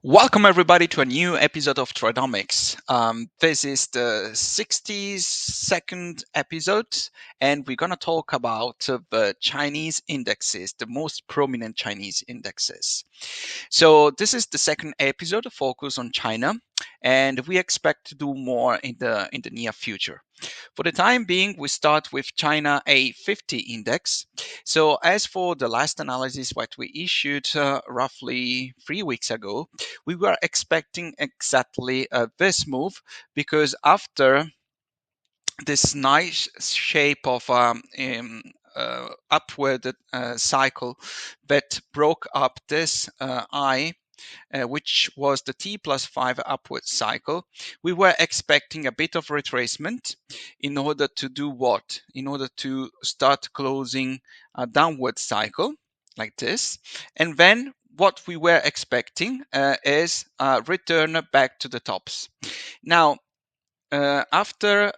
Welcome everybody to a new episode of Trinomics. This is the 62nd episode, and we're gonna talk about the Chinese indexes, the most prominent Chinese indexes. So this is the second episode focused on China, and we expect to do more in the near future. For the time being, we start with China A50 Index. So as for the last analysis what we issued roughly 3 weeks ago, we were expecting exactly this move because after this nice shape of upward cycle that broke up this eye, which was the T plus 5 upward cycle, we were expecting a bit of retracement in order to do what? In order to start closing a downward cycle like this. And then what we were expecting is a return back to the tops. Now, after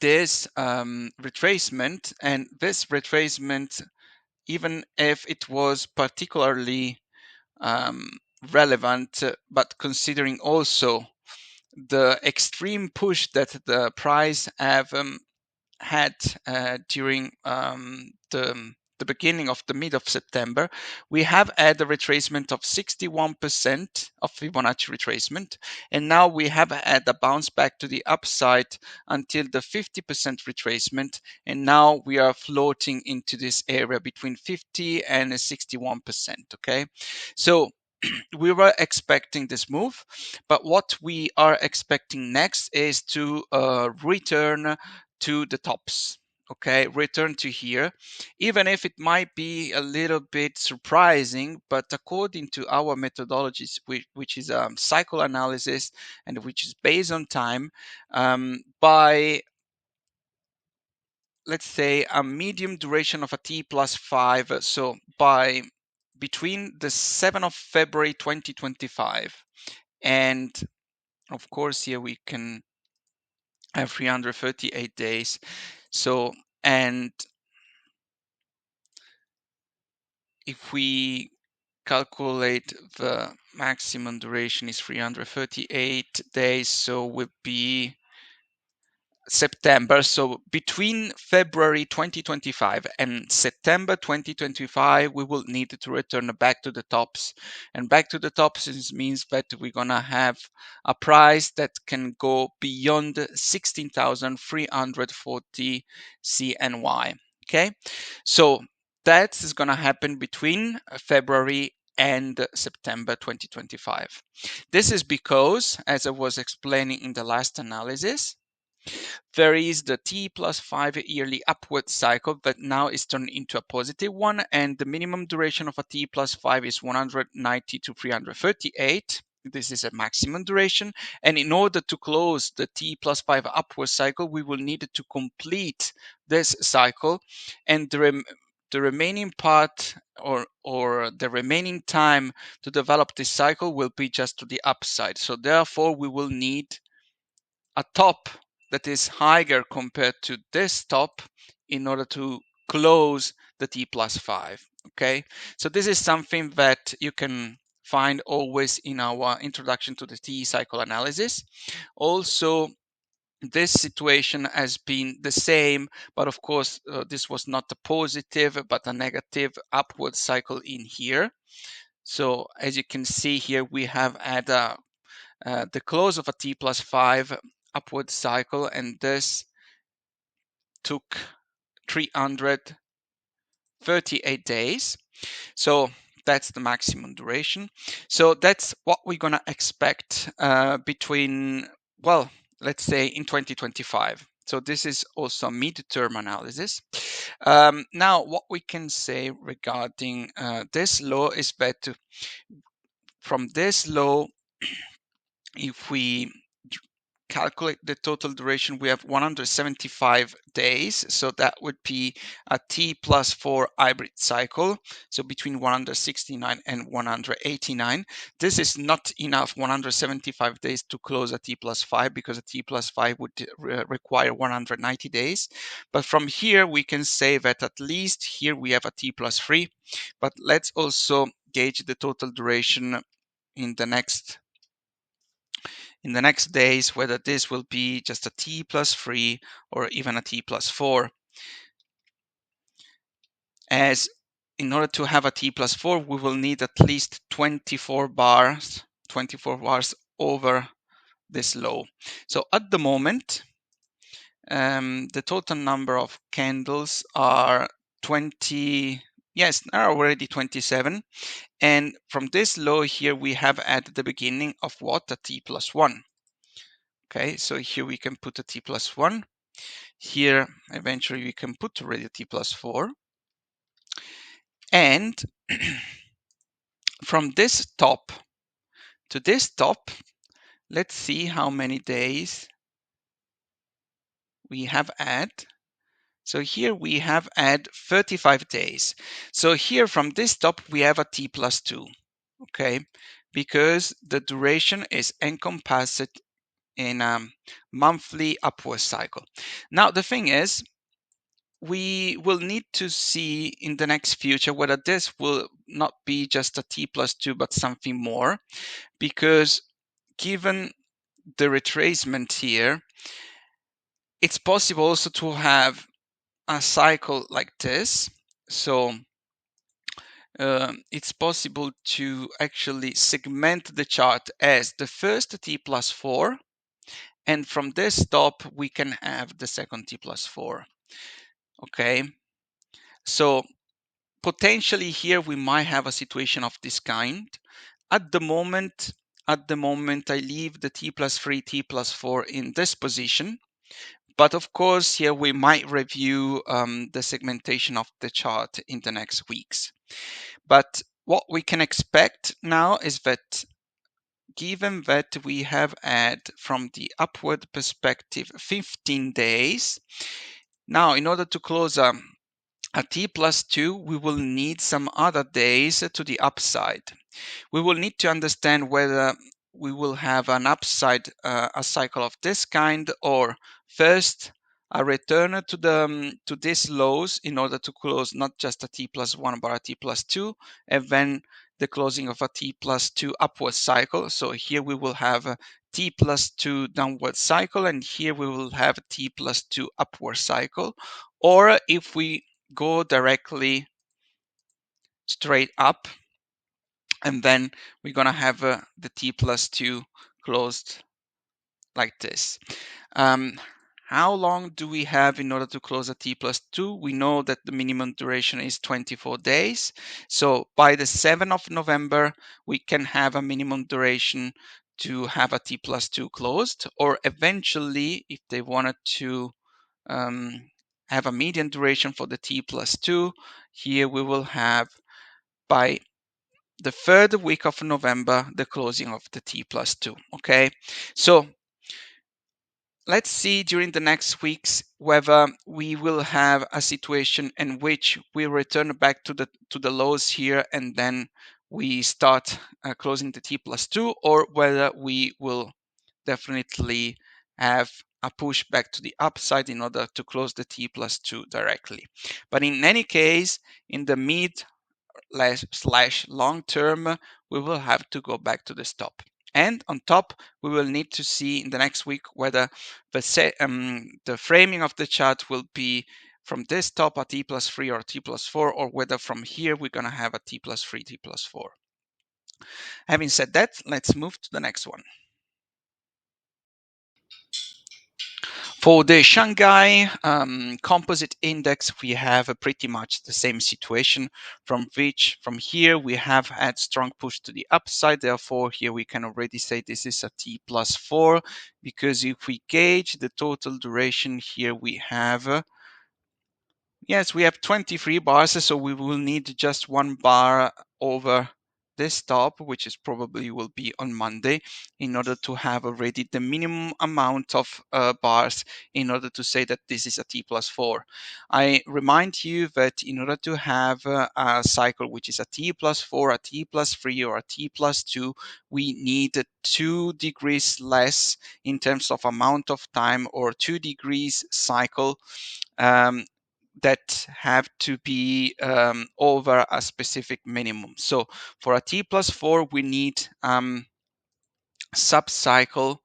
this retracement, and this retracement, even if it was particularly um, relevant, but considering also the extreme push that the price have had during the beginning of the mid of September, we have had a retracement of 61% of Fibonacci retracement, and now we have had a bounce back to the upside until the 50% retracement, and now we are floating into this area between 50 and 61%. Okay, so we were expecting this move, but what we are expecting next is to return to the tops. Okay, return to here, even if it might be a little bit surprising, but according to our methodologies, which is cycle analysis and which is based on time, by let's say a medium duration of a T plus 5, so by between the 7th of February 2025 and of course here we can have 338 days. So, and if we calculate the maximum duration is 338 days, so would be September. So between February 2025 and September 2025, we will need to return back to the tops. And back to the tops means that we're going to have a price that can go beyond 16,340 CNY. Okay, so that is going to happen between February and September 2025. This is because, as I was explaining in the last analysis, there is the T plus 5 yearly upward cycle that now is turned into a positive one, and the minimum duration of a T plus 5 is 190 to 338. This is a maximum duration, and in order to close the T plus 5 upward cycle, we will need to complete this cycle, and the remaining part or the remaining time to develop this cycle will be just to the upside. So therefore, we will need a top that is higher compared to this top in order to close the T plus 5. Okay, so this is something that you can find always in our introduction to the T cycle analysis. Also, this situation has been the same, but of course, this was not a positive but a negative upward cycle in here. So as you can see here, we have had the close of a T plus 5 upward cycle, and this took 338 days. So that's the maximum duration. So that's what we're going to expect between, well, let's say in 2025. So this is also a mid-term analysis. Now, what we can say regarding this law is that from this law, if we calculate the total duration, we have 175 days. So that would be a T plus 4 hybrid cycle. So between 169 and 189. This is not enough 175 days to close a T plus 5 because a T plus 5 would require 190 days. But from here, we can say that at least here we have a T plus 3. But let's also gauge the total duration in the next days whether this will be just a t plus 3 or even a t plus 4, as in order to have a t plus 4 we will need at least 24 bars over this low. So at the moment the total number of candles are 20, yes, are already 27, and from this low here we have at the beginning of what, a t plus 1. Okay, so here we can put a t plus 1. Here eventually we can put already a t plus 4, and from this top to this top, let's see how many days we have had. So here we have had 35 days. So here from this top we have a t plus 2, okay, because the duration is encompassed in a monthly upward cycle. Now the thing is, we will need to see in the next future whether this will not be just a t plus 2 but something more, because given the retracement here, it's possible also to have a cycle like this. So it's possible to actually segment the chart as the first t plus 4, and from this top we can have the second t plus 4. Okay, so potentially here we might have a situation of this kind. At the moment I leave the t plus 3, t plus 4 in this position, but of course here we might review the segmentation of the chart in the next weeks. But what we can expect now is that given that we have had from the upward perspective 15 days, now in order to close a t plus 2 we will need some other days to the upside. We will need to understand whether we will have an upside, a cycle of this kind, or first a return to these lows in order to close not just a t plus 1 but a t plus 2, and then the closing of a t plus 2 upward cycle. So here we will have a t plus 2 downward cycle, and here we will have a t plus 2 upward cycle. Or if we go directly straight up, and then we're gonna have the t plus 2 closed like this. How long do we have in order to close a t plus 2? We know that the minimum duration is 24 days. So by the 7th of November, we can have a minimum duration to have a t plus 2 closed, or eventually, if they wanted to have a median duration for the t plus 2, here we will have by the third week of November the closing of the t plus 2. Okay, so let's see during the next weeks whether we will have a situation in which we return back to the lows here and then we start closing the t plus 2, or whether we will definitely have a push back to the upside in order to close the t plus 2 directly. But in any case, in the mid / long term, we will have to go back to the stop. And on top, we will need to see in the next week whether the framing of the chart will be from this top a t plus 3 or t plus 4, or whether from here we're going to have a t plus 3, t plus 4. Having said that, let's move to the next one. For the Shanghai Composite Index, we have pretty much the same situation, from here we have had strong push to the upside. Therefore, here we can already say this is a T plus 4, because if we gauge the total duration here, we have yes, we have 23 bars, so we will need just one bar over this top, which is probably will be on Monday, in order to have already the minimum amount of bars in order to say that this is a T plus 4. I remind you that in order to have a cycle which is a T plus 4, a T plus 3, or a T plus 2, we need 2 degrees less in terms of amount of time, or 2 degrees cycle. that have to be over a specific minimum. So for a T+4, we need sub-cycle,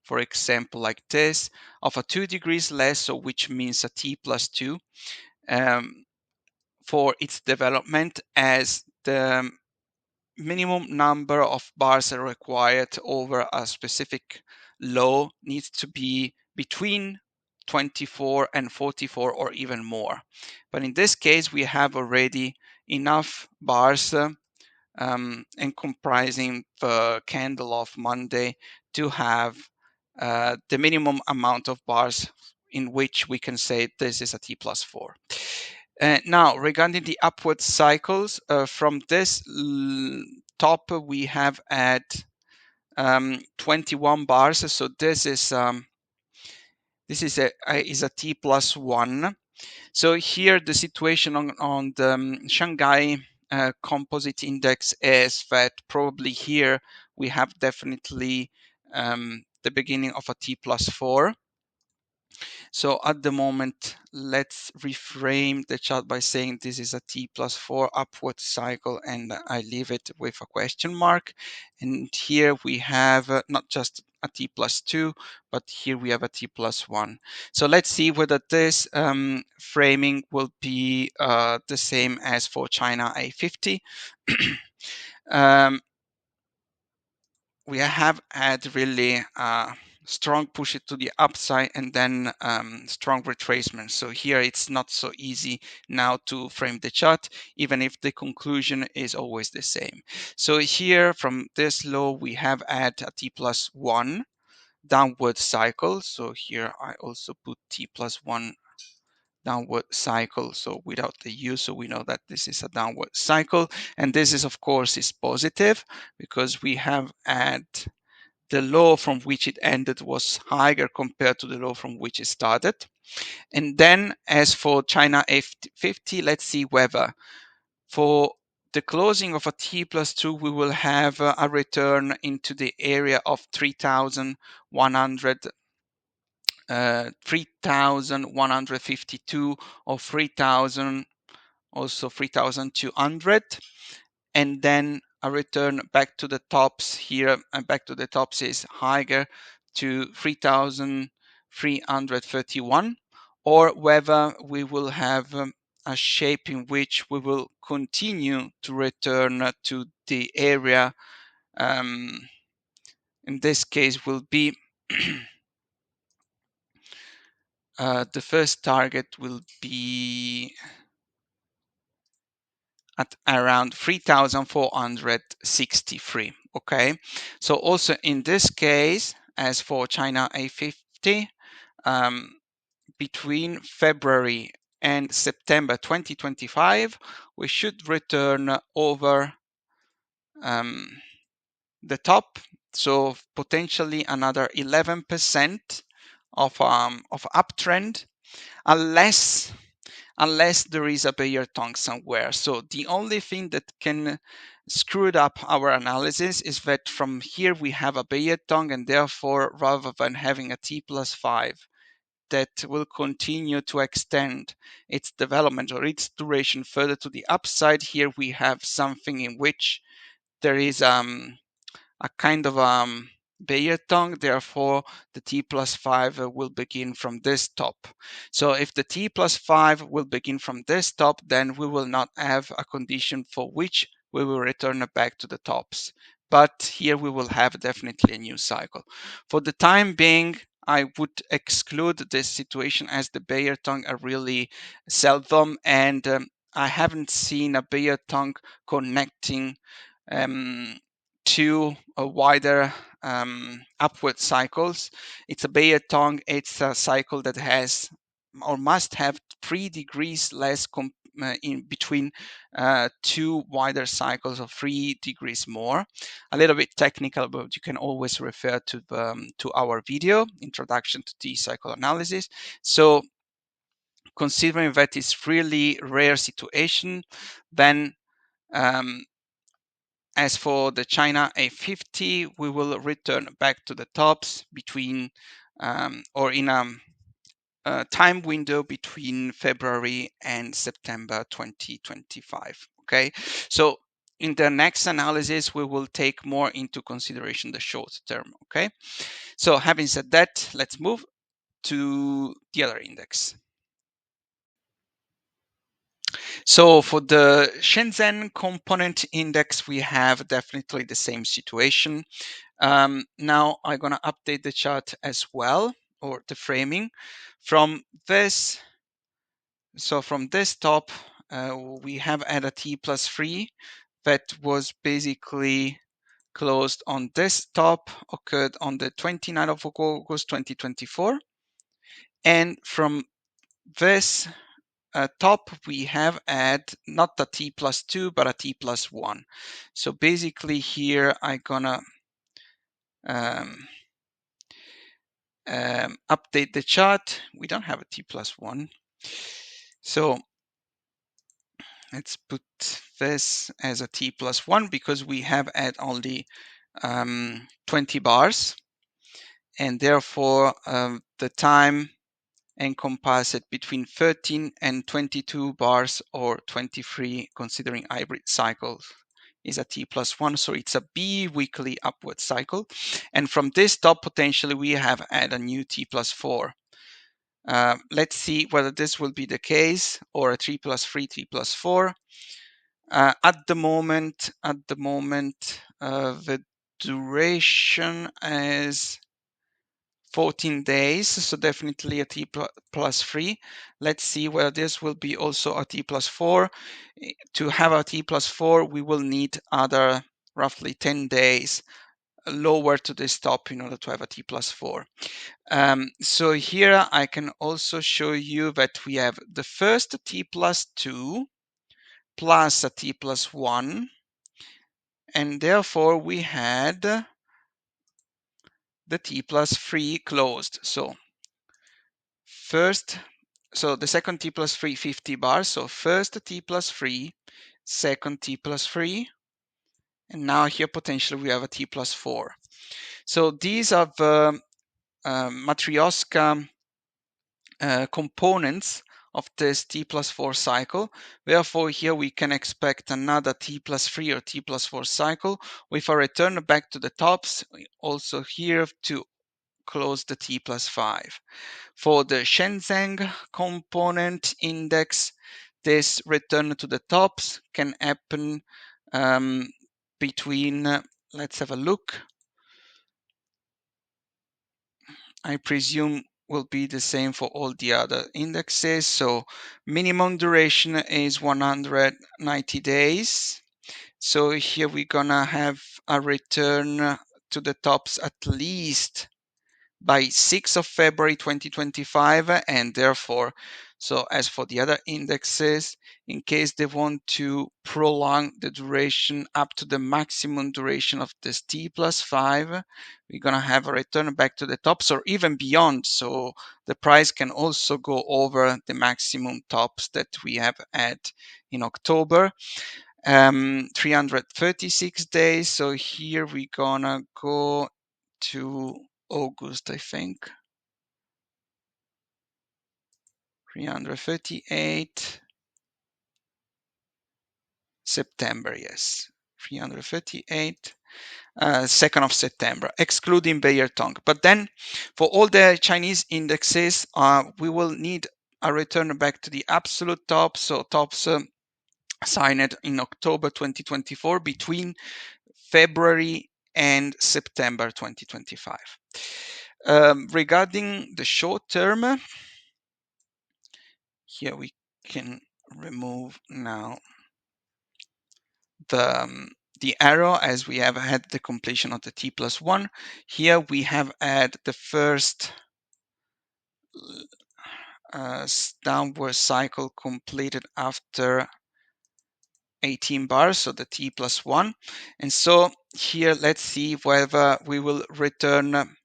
for example, like this, of a 2 degrees less, so which means a T+2 for its development, as the minimum number of bars are required over a specific law needs to be between 24 and 44 or even more. But in this case, we have already enough bars and comprising the candle of Monday to have the minimum amount of bars in which we can say this is a T+4. Now, regarding the upward cycles, from this top we have at 21 bars. So this is a T+1. So here the situation on the Shanghai Composite Index is that probably here we have definitely the beginning of a T+4. So at the moment, let's reframe the chart by saying this is a T+4 upward cycle, and I leave it with a question mark. And here we have not just a T+2, but here we have a T+1. So let's see whether this framing will be the same as for China A50. We have had really strong push it to the upside and then strong retracement. So here it's not so easy now to frame the chart, even if the conclusion is always the same. So here from this low, we have had a T+1 downward cycle. So here I also put T+1 downward cycle, so without the U, so we know that this is a downward cycle. And this is, of course, is positive because we have had the low from which it ended was higher compared to the low from which it started. And then as for China A50, let's see whether for the closing of a T+2, we will have a return into the area of 3,100, 3,152 or 3,000, also 3,200. And then a return back to the tops here, and back to the tops is higher to 3,331, or whether we will have a shape in which we will continue to return to the area. In this case will be the first target will be at around 3,463. Okay, so also in this case, as for China A50, between February and September 2025, we should return over the top, so potentially another 11% of uptrend, unless there is a bear tongue somewhere. So the only thing that can screw it up our analysis is that from here we have a bear tongue, and therefore rather than having a T+5 that will continue to extend its development or its duration further to the upside, here we have something in which there is a kind of bear tongue. Therefore the T+5 will begin from this top. So if the T+5 will begin from this top, then we will not have a condition for which we will return back to the tops. But here we will have definitely a new cycle. For the time being, I would exclude this situation, as the bear tongue are really seldom, and I haven't seen a bear tongue connecting two wider upward cycles. It's a bear tongue. It's a cycle that has or must have 3 degrees less in between two wider cycles of 3 degrees more. A little bit technical, but you can always refer to our video, Introduction to T-Cycle Analysis. So considering that it's really rare situation, then as for the China A50, we will return back to the tops between or in a time window between February and September 2025. Okay, so in the next analysis, we will take more into consideration the short term. Okay, so having said that, let's move to the other index. So for the Shenzhen component index, we have definitely the same situation. Now I'm going to update the chart as well, or the framing from this. So from this top, we have had a T plus 3 that was basically closed on this top, occurred on the 29th of August 2024. And from this top, we have had not a T plus 2, but a T plus 1. So basically here, I'm gonna update the chart. We don't have a T plus 1. So let's put this as a T plus 1 because we have had only 20 bars. And therefore, the time and composite between 13 and 22 bars or 23 considering hybrid cycles is a T plus 1, so it's a bi-weekly upward cycle. And from this top, potentially we have had a new T plus 4. Let's see whether this will be the case or a 3 plus 3, 3 plus 4. At the moment, the duration is 14 days, so definitely a T plus 3. Let's see whether this will be also a T plus 4. To have a T plus 4, we will need other roughly 10 days lower to this top in order to have a T plus 4. So here I can also show you that we have the first T plus 2 plus a T plus 1, and therefore we had the T plus 3 closed. So the second T plus 3, 50 bars. So first T plus 3, second T plus 3, and now here potentially we have a T plus 4. So these are the Matryoshka components of this T plus 4 cycle. Therefore, here we can expect another T plus 3 or T plus 4 cycle with a return back to the tops, also here to close the T plus 5. For the Shenzhen component index, this return to the tops can happen between, let's have a look. I presume will be the same for all the other indexes. So minimum duration is 190 days. So here we're gonna have a return to the tops at least by 6th of February 2025, and therefore, so as for the other indexes, in case they want to prolong the duration up to the maximum duration of this T plus 5, we're going to have a return back to the tops or even beyond. So the price can also go over the maximum tops that we have had in October. 336 days. So here we're gonna go to August, I think. 338. September, yes. 338. 2nd of September, excluding Bayer tongue. But then for all the Chinese indexes, we will need a return back to the absolute tops. So tops signed in October 2024 between February and September 2025. Regarding the short term, here we can remove now the arrow as we have had the completion of the T plus 1. Here we have had the first downward cycle completed after 18 bars, so the T plus 1. And so here let's see whether we will return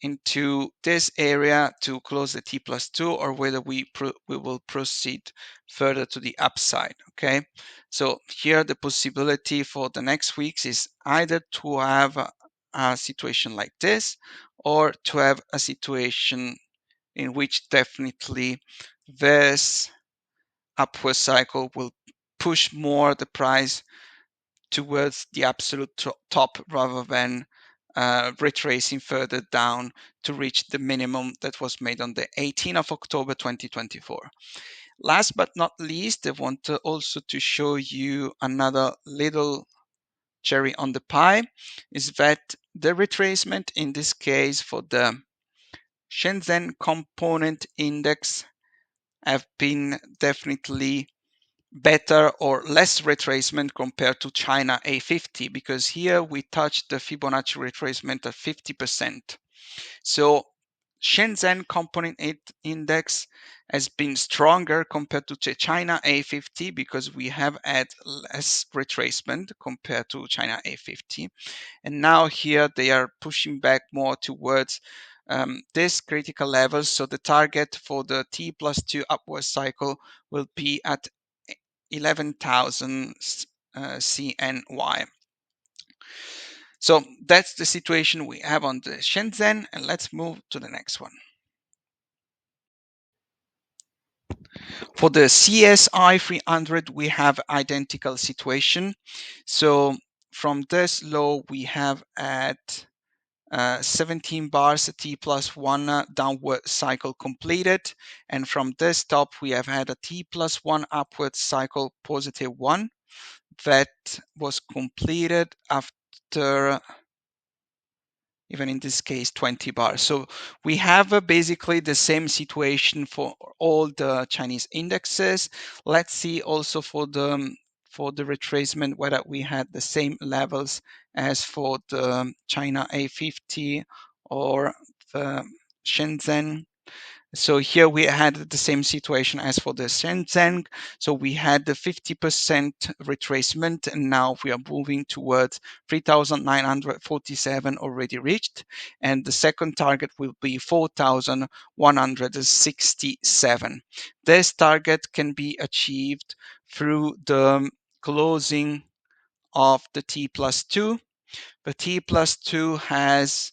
into this area to close the T plus 2 or whether we will proceed further to the upside. Okay, so here the possibility for the next weeks is either to have a situation like this or to have a situation in which definitely this upward cycle will push more the price towards the absolute top rather than retracing further down to reach the minimum that was made on the 18th of October 2024. Last but not least, I want to also to show you another little cherry on the pie is that the retracement in this case for the Shenzhen component index have been definitely better or less retracement compared to China A50, because here we touched the Fibonacci retracement at 50%. So Shenzhen component index has been stronger compared to China A50 because we have had less retracement compared to China A50. And now here they are pushing back more towards this critical level. So the target for the T+2 upward cycle will be at 11,000 CNY. So that's the situation we have on the Shenzhen, and let's move to the next one. For the CSI 300, we have identical situation. So from this low, we have at 17 bars T+1 downward cycle completed, and from this top we have had a T+1 upward cycle positive one that was completed after, even in this case, 20 bars. So we have basically the same situation for all the Chinese indexes. Let's see also for the retracement whether we had the same levels as for the China A50 or the Shenzhen. So here we had the same situation as for the Shenzhen. So we had the 50% retracement, and now we are moving towards 3,947 already reached. And the second target will be 4,167. This target can be achieved through the closing of the T+2. The T+2 has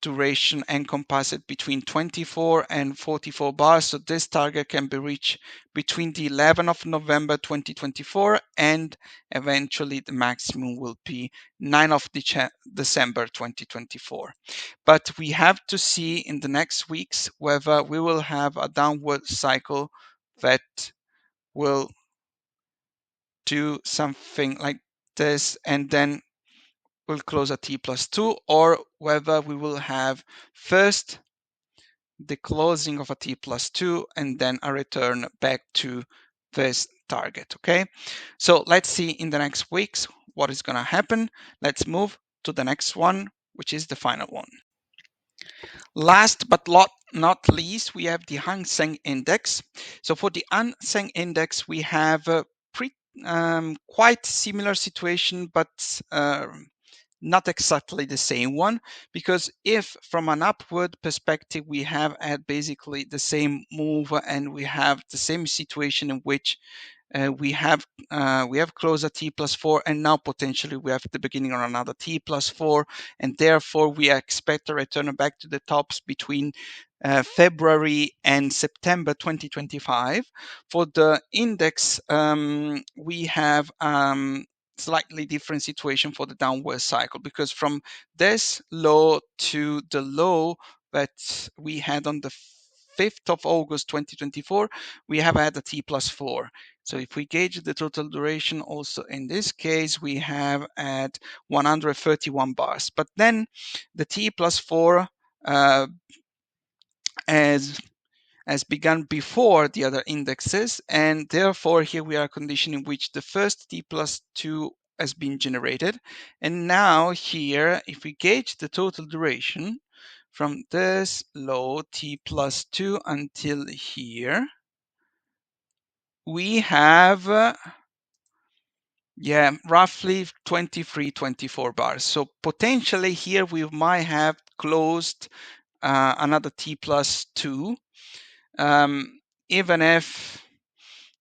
duration and composite between 24 and 44 bars. So this target can be reached between the 11th of November 2024 and eventually the maximum will be 9th of December 2024. But we have to see in the next weeks whether we will have a downward cycle that will do something like this and then will close at T+2, or whether we will have first the closing of a T+2 and then a return back to this target. Okay, so let's see in the next weeks what is going to happen. Let's move to the next one, which is the final one. Last but not least, we have the Hang Seng Index. So for the Hang Seng Index, we have a quite similar situation, but not exactly the same one, because if from an upward perspective we have had basically the same move and we have the same situation in which we have closed a T+4 and now potentially we have the beginning of another T+4, and therefore we expect a return back to the tops between February and September 2025. For the index, we have slightly different situation for the downward cycle, because from this low to the low that we had on the 5th of August 2024, we have had a T+4. So if we gauge the total duration also in this case, we have at 131 bars. But then the T+4 has begun before the other indexes, and therefore here we are a condition in which the first T+2 has been generated. And now here, if we gauge the total duration from this low T+2 until here, we have roughly 23, 24 bars. So potentially here we might have closed another T+2, even if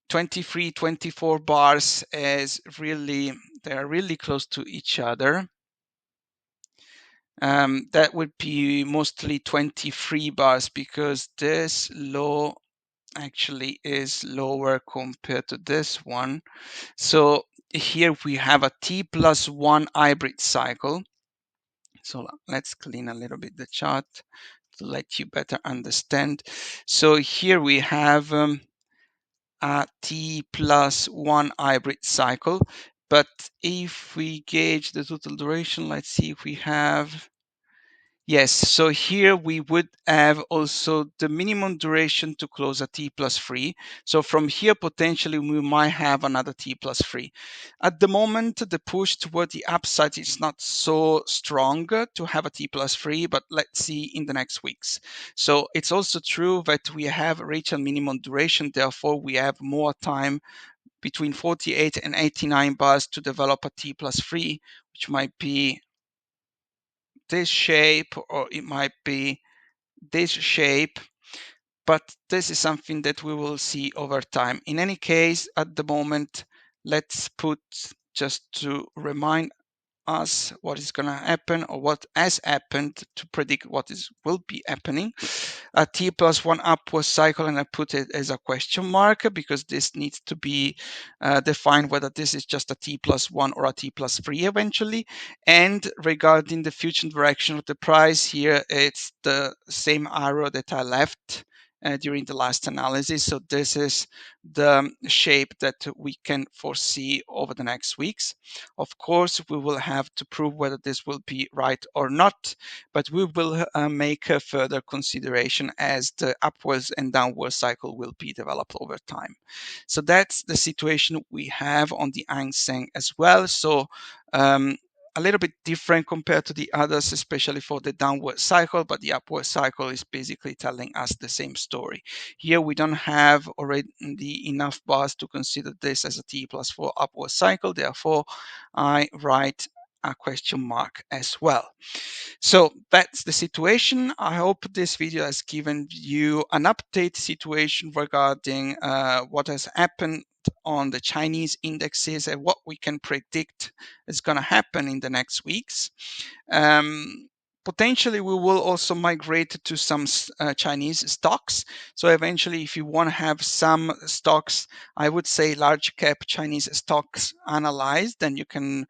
23, 24 bars is really, they're really close to each other. That would be mostly 23 bars because this low actually is lower compared to this one. So here we have a T+1 hybrid cycle. So let's clean a little bit the chart to let you better understand. So here we have a T+1 hybrid cycle. But if we gauge the total duration, let's see if we have. Yes, so here we would have also the minimum duration to close a T+3. So from here, potentially we might have another T+3. At the moment, the push toward the upside is not so strong to have a T+3, but let's see in the next weeks. So it's also true that we have reached a minimum duration, therefore we have more time between 48 and 89 bars to develop a T+3, which might be this shape, or it might be this shape, but this is something that we will see over time. In any case, at the moment, let's put, just to remind us what is going to happen or what has happened to predict what will be happening. A T+1 upward cycle, and I put it as a question mark because this needs to be defined whether this is just a T+1 or a T+3 eventually. And regarding the future direction of the price here, it's the same arrow that I left during the last analysis. So this is the shape that we can foresee over the next weeks. Of course, we will have to prove whether this will be right or not, but we will make a further consideration as the upwards and downward cycle will be developed over time. So that's the situation we have on the Hang Seng as well. So a little bit different compared to the others, especially for the downward cycle, but the upward cycle is basically telling us the same story. Here we don't have already enough bars to consider this as a T+4 upward cycle, therefore I write a question mark as well. So that's the situation. I hope this video has given you an update situation regarding what has happened on the Chinese indexes and what we can predict is going to happen in the next weeks. Potentially, we will also migrate to some Chinese stocks. So eventually, if you want to have some stocks, I would say large cap Chinese stocks analyzed, then you can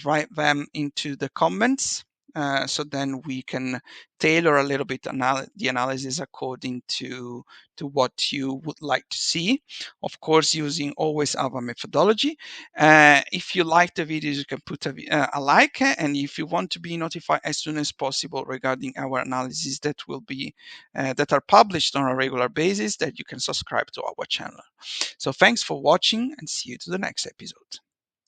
write them into the comments. So then we can tailor a little bit the analysis according to what you would like to see. Of course, using always our methodology. If you like the videos, you can put a like, and if you want to be notified as soon as possible regarding our analysis that will be that are published on a regular basis, that you can subscribe to our channel. So thanks for watching, and see you to the next episode.